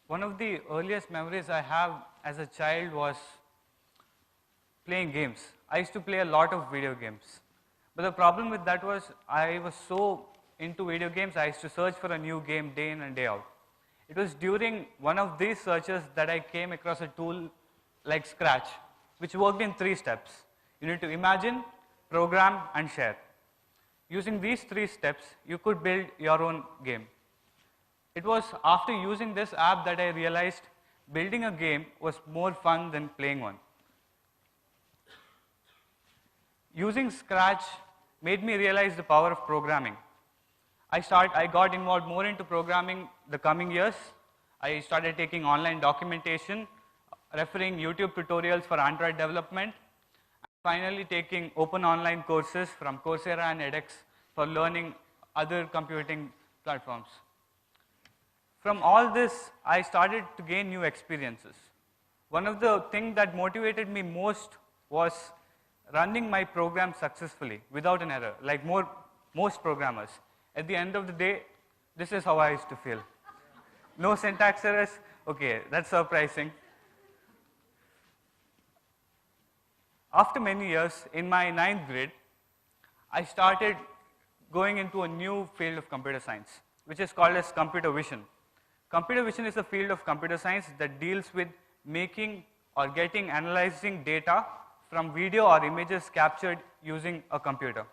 One of the earliest memories I have as a child was playing games. I used to play a lot of video games. But the problem with that was I was so into video games, I used to search for a new game day in and day out. It was during one of these searches that I came across a tool like Scratch, which worked in 3 steps. You need to imagine, program, and share. Using these 3 steps, you could build your own game. It was after using this app that I realized building a game was more fun than playing one. Using Scratch made me realize the power of programming. I got involved more into programming the coming years. I started taking online documentation, referring YouTube tutorials for Android development, and finally taking open online courses from Coursera and edX for learning other computing platforms. From all this, I started to gain new experiences. One of the things that motivated me most was running my program successfully without an error, like most programmers. At the end of the day, this is how I used to feel. No syntax errors, okay, that's surprising. After many years, in my 9th grade, I started going into a new field of computer science, which is called as computer vision. Computer vision is a field of computer science that deals with making or analyzing data from video or images captured using a computer.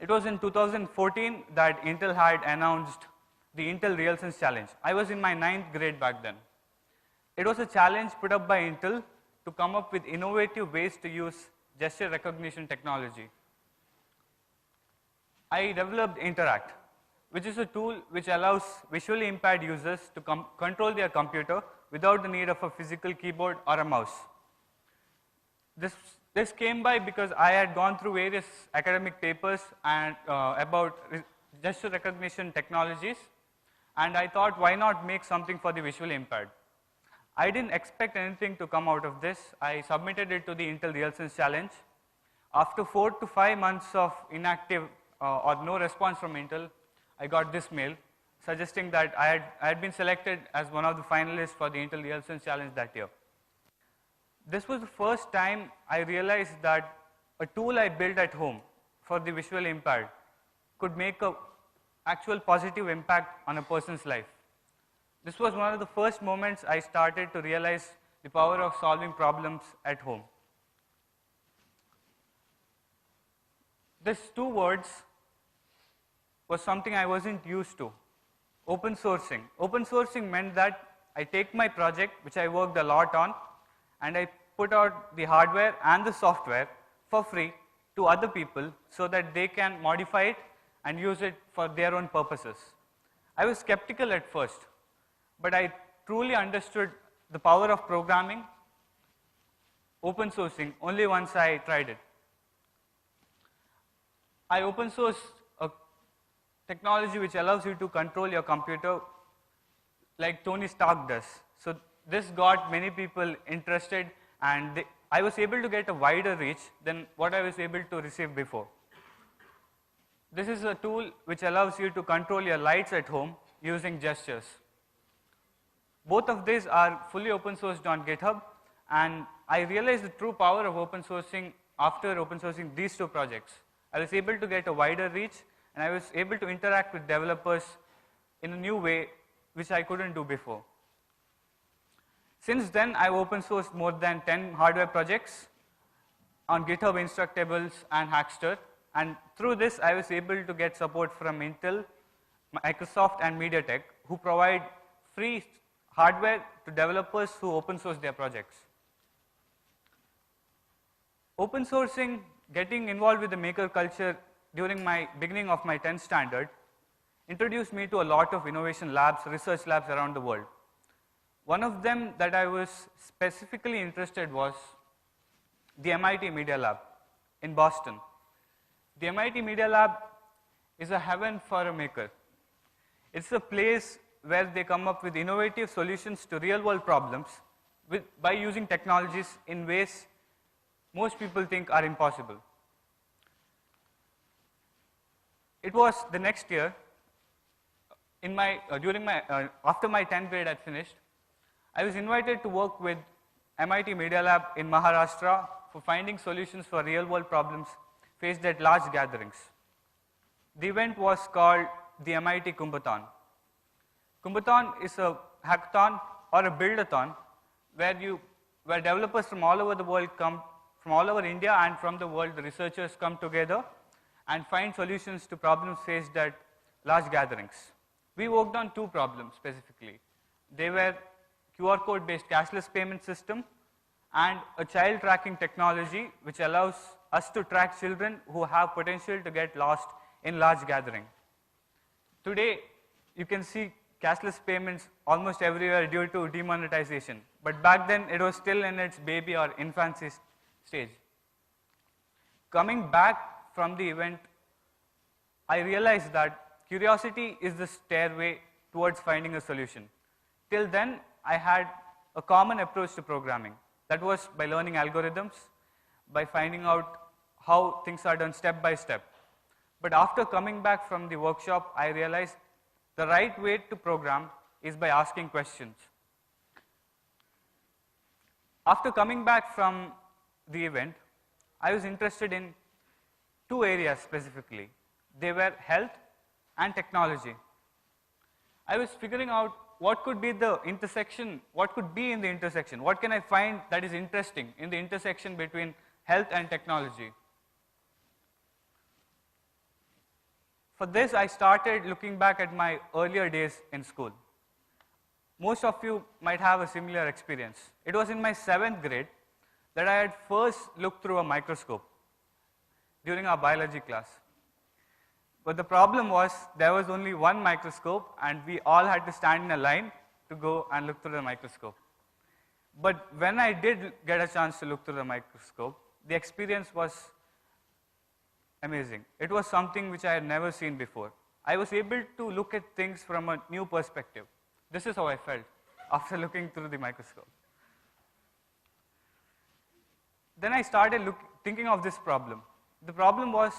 It was in 2014 that Intel had announced the Intel Realsense challenge. I was in my 9th grade back then. It was a challenge put up by Intel to come up with innovative ways to use gesture recognition technology. I developed Interact, which is a tool which allows visually impaired users to control their computer without the need of a physical keyboard or a mouse. This came by because I had gone through various academic papers and about gesture recognition technologies, and I thought, why not make something for the visually impaired? I didn't expect anything to come out of this. I submitted it to the Intel Realsense challenge. After 4 to 5 months of inactive or no response from Intel, I got this mail suggesting that I had been selected as one of the finalists for the Intel Realsense challenge that year. This was the first time I realized that a tool I built at home for the visually impaired could make an actual positive impact on a person's life. This was one of the first moments I started to realize the power of solving problems at home. These 2 words was something I wasn't used to. Open sourcing. Open sourcing meant that I take my project, which I worked a lot on, and I put out the hardware and the software for free to other people so that they can modify it and use it for their own purposes. I was skeptical at first, but I truly understood the power of programming, open sourcing, only once I tried it. I open sourced a technology which allows you to control your computer like Tony Stark does. So this got many people interested, and I was able to get a wider reach than what I was able to receive before. This is a tool which allows you to control your lights at home using gestures. Both of these are fully open sourced on GitHub, and I realized the true power of open sourcing after open sourcing these 2 projects. I was able to get a wider reach, and I was able to interact with developers in a new way which I couldn't do before. Since then, I've open sourced more than 10 hardware projects on GitHub Instructables and Hackster, and through this I was able to get support from Intel, Microsoft and MediaTek, who provide free hardware to developers who open source their projects. Open sourcing, getting involved with the maker culture during my beginning of my 10th standard introduced me to a lot of innovation labs, research labs around the world. One of them that I was specifically interested was the MIT Media Lab in Boston. The MIT Media Lab is a heaven for a maker. It's a place where they come up with innovative solutions to real-world problems by using technologies in ways most people think are impossible. It was the next year After my 10th grade had finished, I was invited to work with MIT Media Lab in Maharashtra for finding solutions for real-world problems faced at large gatherings. The event was called the MIT Kumbhathon. Kumbhathon is a hackathon or a build-a-thon where developers from all over the world come, from all over India and from the world, the researchers come together and find solutions to problems faced at large gatherings. We worked on two problems specifically. They were QR code-based cashless payment system and a child tracking technology which allows us to track children who have potential to get lost in large gathering. Today, you can see cashless payments almost everywhere due to demonetization. But back then, it was still in its baby or infancy stage. Coming back from the event, I realized that curiosity is the stairway towards finding a solution. Till then, I had a common approach to programming. That was by learning algorithms, by finding out how things are done step by step. But after coming back from the workshop, I realized the right way to program is by asking questions. After coming back from the event, I was interested in two areas specifically. They were health and technology. I was figuring out what could be the intersection, what could be in the intersection, what can I find that is interesting in the intersection between health and technology. For this, I started looking back at my earlier days in school. Most of you might have a similar experience. It was in my 7th grade that I had first looked through a microscope during our biology class. But the problem was there was only one microscope and we all had to stand in a line to go and look through the microscope. But when I did get a chance to look through the microscope, the experience was amazing. It was something which I had never seen before. I was able to look at things from a new perspective. This is how I felt after looking through the microscope. Then I started thinking of this problem. The problem was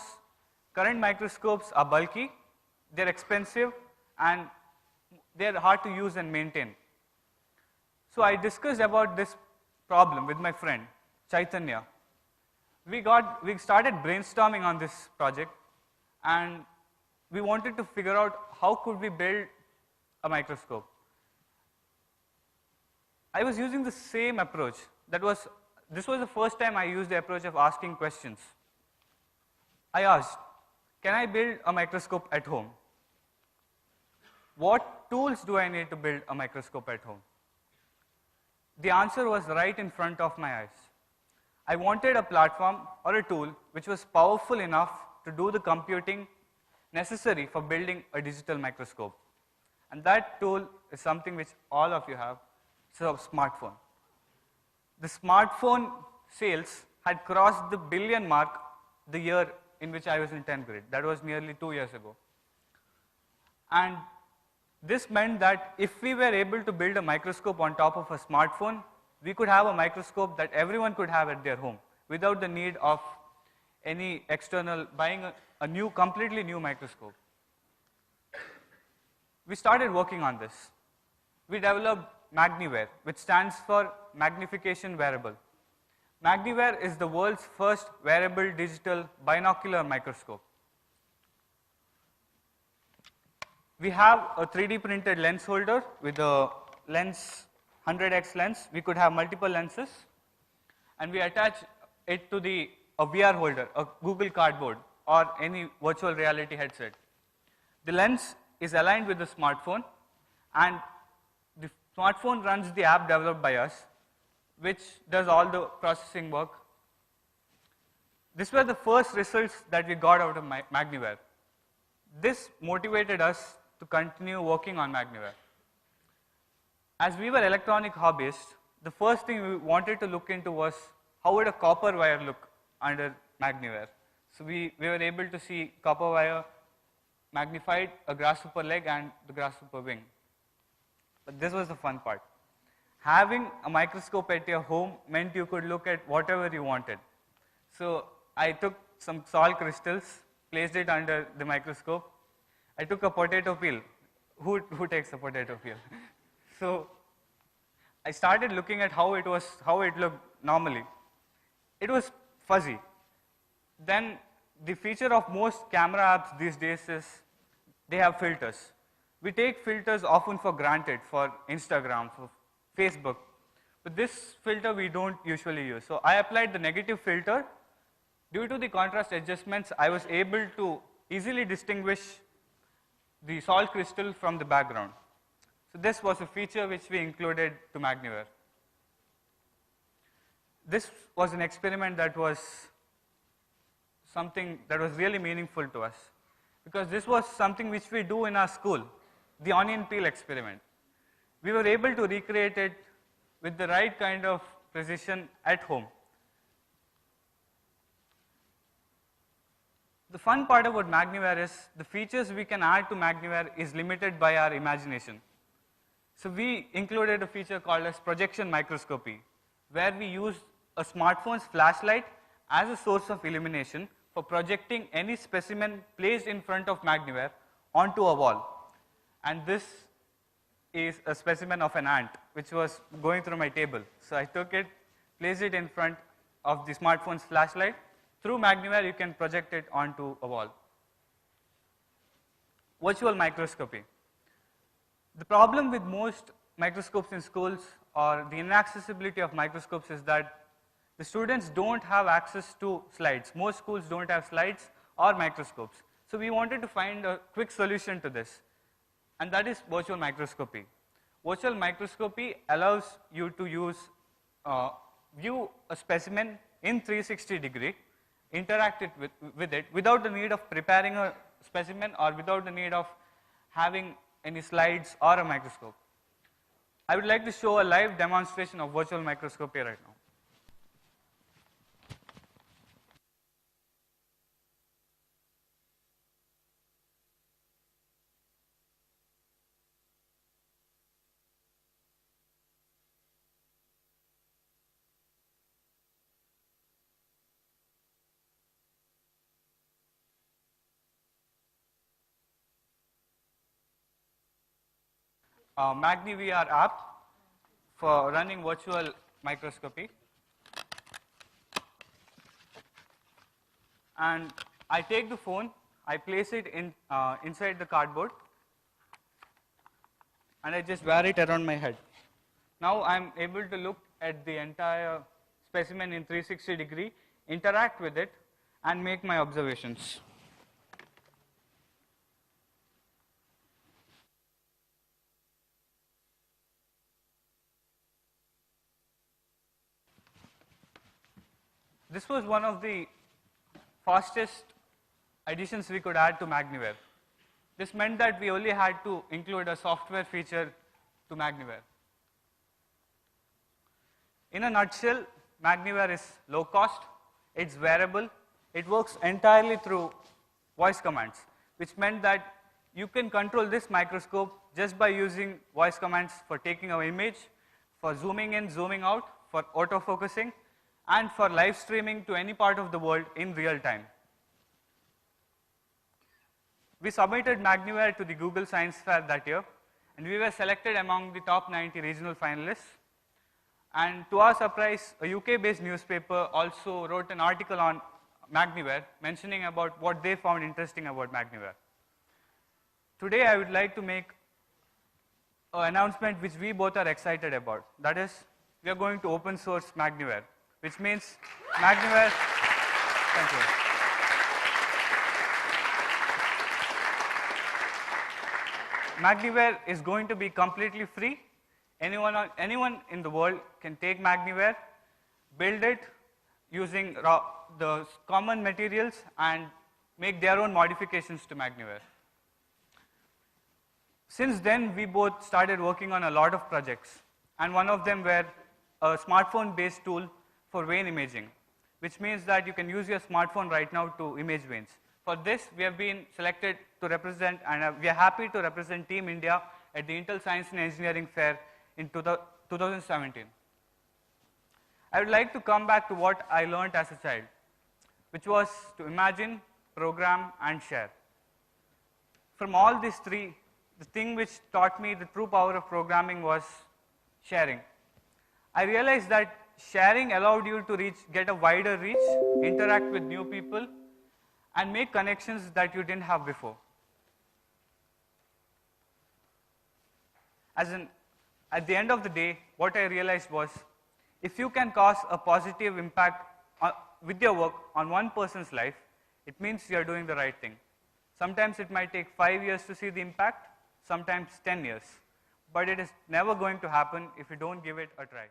current microscopes are bulky, they're expensive, and they're hard to use and maintain. So I discussed about this problem with my friend, Chaitanya. We started brainstorming on this project, and we wanted to figure out how could we build a microscope. I was using the same approach. This was the first time I used the approach of asking questions. I asked, can I build a microscope at home? What tools do I need to build a microscope at home? The answer was right in front of my eyes. I wanted a platform or a tool which was powerful enough to do the computing necessary for building a digital microscope. And that tool is something which all of you have. It's a smartphone. The smartphone sales had crossed the billion mark the year in which I was in 10th grade. That was nearly 2 years ago. And this meant that if we were able to build a microscope on top of a smartphone, we could have a microscope that everyone could have at their home without the need of any external, buying a completely new microscope. We started working on this. We developed Magnifier, which stands for Magnification Wearable. Magnifier is the world's first wearable digital binocular microscope. We have a 3D printed lens holder with a lens 100x lens. We could have multiple lenses, and we attach it to a VR holder, a Google Cardboard, or any virtual reality headset. The lens is aligned with the smartphone, and the smartphone runs the app developed by us, which does all the processing work. These were the first results that we got out of Magnifier. This motivated us to continue working on Magnifier. As we were electronic hobbyists, the first thing we wanted to look into was how would a copper wire look under Magnifier. So we were able to see copper wire magnified, a grasshopper leg, and the grasshopper wing. But this was the fun part. Having a microscope at your home meant you could look at whatever you wanted. So I took some salt crystals, placed it under the microscope. I took a potato peel. who takes a potato peel? So I started looking at how it looked normally. It was fuzzy. Then the feature of most camera apps these days is they have filters. We take filters often for granted for Instagram, for Facebook, but this filter we don't usually use. So I applied the negative filter. Due to the contrast adjustments, I was able to easily distinguish the salt crystal from the background. So this was a feature which we included to Magnifier. This was an experiment that was something that was really meaningful to us, because this was something which we do in our school, the onion peel experiment. We were able to recreate it with the right kind of precision at home. The fun part about Magnifier is the features we can add to Magnifier is limited by our imagination. So we included a feature called as projection microscopy, where we use a smartphone's flashlight as a source of illumination for projecting any specimen placed in front of Magnifier onto a wall. And this is a specimen of an ant which was going through my table. So I took it, placed it in front of the smartphone's flashlight. Through Magnifier, you can project it onto a wall. Virtual microscopy. The problem with most microscopes in schools, or the inaccessibility of microscopes, is that the students don't have access to slides. Most schools don't have slides or microscopes. So we wanted to find a quick solution to this, and that is virtual microscopy. Virtual microscopy allows you to view a specimen in 360 degree, interact with it without the need of preparing a specimen or without the need of having any slides or a microscope. I would like to show a live demonstration of virtual microscopy right now. Magnifier app for running virtual microscopy. And I take the phone, I place it inside the cardboard, and I just wear it around my head. Now I'm able to look at the entire specimen in 360 degree, interact with it, and make my observations. This was one of the fastest additions we could add to Magnifier. This meant that we only had to include a software feature to Magnifier. In a nutshell, Magnifier is low cost, it's wearable, it works entirely through voice commands, which meant that you can control this microscope just by using voice commands for taking an image, for zooming in, zooming out, for autofocusing, and for live streaming to any part of the world in real time. We submitted Magnifier to the Google Science Fair that year, and we were selected among the top 90 regional finalists. And to our surprise, a UK-based newspaper also wrote an article on Magnifier, mentioning about what they found interesting about Magnifier. Today, I would like to make an announcement which we both are excited about. That is, we are going to open source Magnifier, which means Magnifier, thank you. Magnifier is going to be completely free. Anyone in the world can take Magnifier, build it using the common materials, and make their own modifications to Magnifier. Since then, we both started working on a lot of projects, and one of them were a smartphone-based tool for vein imaging, which means that you can use your smartphone right now to image veins. For this, we have been selected to represent, and we are happy to represent Team India at the Intel Science and Engineering Fair in 2017. I would like to come back to what I learned as a child, which was to imagine, program, and share. From all these three, the thing which taught me the true power of programming was sharing. I realized that sharing allowed you to get a wider reach, interact with new people, and make connections that you didn't have before. At the end of the day, what I realized was, if you can cause a positive impact with your work on one person's life, it means you are doing the right thing. Sometimes it might take 5 years to see the impact, sometimes 10 years. But it is never going to happen if you don't give it a try.